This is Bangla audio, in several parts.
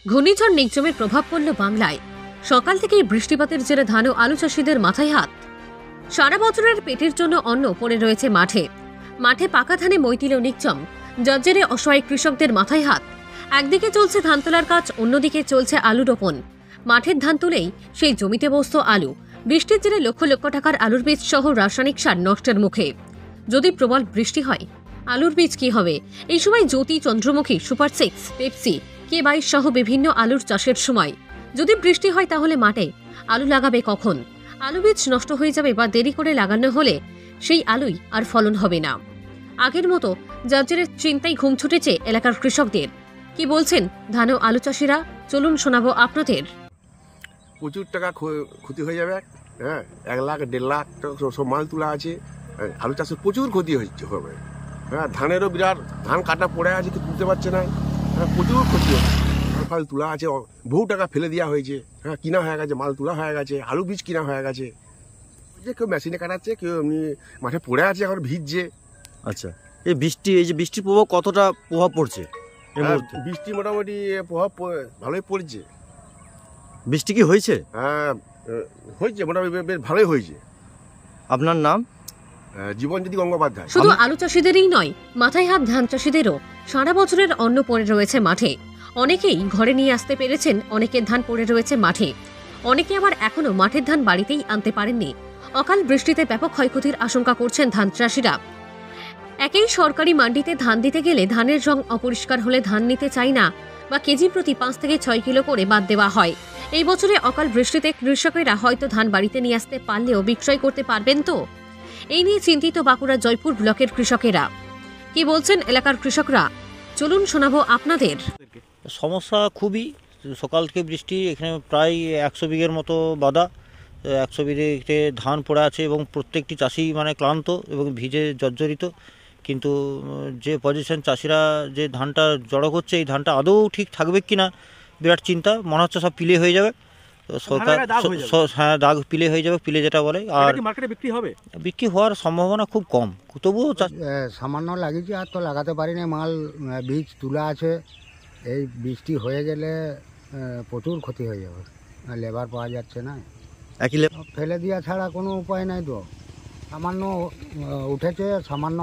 ঘূর্ণিঝড় নিগজমের প্রভাব পড়ল বাংলায়। সকাল থেকেই বৃষ্টিপাতের জেরে ধান ও আলু চাষিদের মাথায় হাত। সারা বছরের পেটের জন্য অন্ন পড়ে রয়েছে মাঠে। মাঠে পাকা ধানে মৈতিল নিগজম, যার জেরে অসহায় কৃষকদের মাথায় হাত। একদিকে চলছে ধান তোলার কাজ, অন্যদিকে চলছে আলু রোপণ। মাঠের ধান তুলেই সেই জমিতে বসত আলু। বৃষ্টির জেরে লক্ষ লক্ষ টাকার আলুর বীজ সহ রাসায়নিক সার নষ্টের মুখে। যদি প্রবল বৃষ্টি হয়, আলুর বীজ কি হবে? এই সময় জ্যোতি, চন্দ্রমুখী, সুপার 6, পেপসি, K22 সহ বিভিন্ন আলুর চাষের সময় যদি বৃষ্টি হয় তাহলে মাঠে আলু লাগাবে কখন? আলু বীজ নষ্ট হয়ে যাবে বা দেরি করে লাগানো হলে সেই আলুই আর ফলন হবে না। আগের মতো যার জেরে চিন্তায় ঘুম ছুটেছে এলাকার কৃষকদের। কি বলছেন ধান ও আলু চাষিরা, চলুন শোনাবো আপনাদের। প্রচুর টাকা ক্ষতি হয়ে যাবে। হ্যাঁ, 1 লাখ 1.5 লাখ সব মাল তোলা আছে। আলু চাষের প্রচুর ক্ষতি হবে। হ্যাঁ, ধানেরও বিরাট, ধান কাটা পড়ে আছে, কেউ তুলতে পারছে না। হ্যাঁ, প্রচুর ক্ষতি হবে। মাল তোলা আছে, বহু টাকা ফেলে দেওয়া হয়েছে। হ্যাঁ, কিনা হয়ে গেছে, মাল তোলা হয়ে গেছে, আলু বীজ কিনা হয়ে গেছে। যে কেউ মেশিনে কাটাচ্ছে, কেউ এমনি মাঠে পড়ে আছে, এখন ভিজছে। আচ্ছা, এই বৃষ্টির প্রভাব কতটা প্রভাব পড়ছে? বৃষ্টি মোটামুটি প্রভাব ভালোই পড়ছে। বৃষ্টি কি হয়েছে? হ্যাঁ, হয়েছে, মোটামুটি বেশ ভালোই হয়েছে। আপনার নাম? জীবনজ্যোতি গঙ্গোপাধ্যায়। শুধু আলু চাষিদেরই নয়, মাথায় হাত ধান চাষিদেরও। সারা বছরের অন্ন পড়ে রয়েছে মাঠে। অনেকেই ঘরে নিয়ে আসতে পেরেছেন, অনেকের ধান পড়ে রয়েছে মাঠে। অনেকে আবার এখনো মাঠের ধান বাড়িতেই আনতে পারেননি। অকাল বৃষ্টিতে ব্যাপক ক্ষয়ক্ষতির আশঙ্কা করছেন ধান চাষিরা। একই সরকারি মান্ডিতে ধান দিতে গেলে ধানের রং অপরিষ্কার হলে ধান নিতে চাই না বা কেজি প্রতি 5 থেকে 6 কিলো করে বাদ দেওয়া হয়। এই বছরে অকাল বৃষ্টিতে কৃষকেরা হয়তো ধান বাড়িতে নিয়ে আসতে পারলেও বিক্রয় করতে পারবেন তো? এই নিয়ে চিন্তিত বাঁকুড়া জয়পুর ব্লকের কৃষকেরা। কি বলছেন এলাকার কৃষকরা, চলুন শোনাবো আপনাদের। সমস্যা খুবই, সকাল থেকে বৃষ্টি, এখানে প্রায় 100 বিঘের মতো বাঁধা। 100 বিঘে ধান পড়ে আছে এবং প্রত্যেকটি চাষি ক্লান্ত এবং ভিজে জর্জরিত। কিন্তু যে পজিশন চাষিরা যে ধানটা জড়ো করছে, এই ধানটা আদৌ ঠিক থাকবে কি না বিরাট চিন্তা। মনে হচ্ছে সব পিলে হয়ে যাবে। সরকার, হ্যাঁ, দাগ পিলে হয়ে যাবে, পিলে যেটা বলে। আর মার্কেটে বিক্রি হওয়ার সম্ভাবনা খুব কম, তবুও সামান্য লাগিয়েছি, আর তো লাগাতে পারি না। মাল বীজ তুলা আছে, এই বৃষ্টি হয়ে গেলে প্রচুর ক্ষতি হয়ে যাবে। লেবার পাওয়া যাচ্ছে না, ফেলে দেওয়া ছাড়া কোনো উপায় নাই। তো সামান্য উঠেছে, সামান্য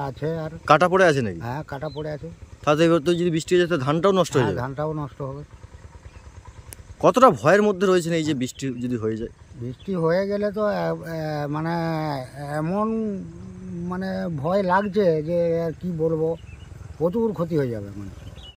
আছে। আর কাটা পড়ে আছে নাকি? হ্যাঁ, কাটা পড়ে আছে। তাতে এবার তো যদি বৃষ্টি হয়ে যায় ধানটাও নষ্ট হয়ে যাবে। ধানটাও নষ্ট হবে। কতটা ভয়ের মধ্যে রয়েছেন এই যে বৃষ্টি যদি হয়ে যায়? বৃষ্টি হয়ে গেলে তো এমন ভয় লাগছে যে কি বলবো, প্রচুর ক্ষতি হয়ে যাবে।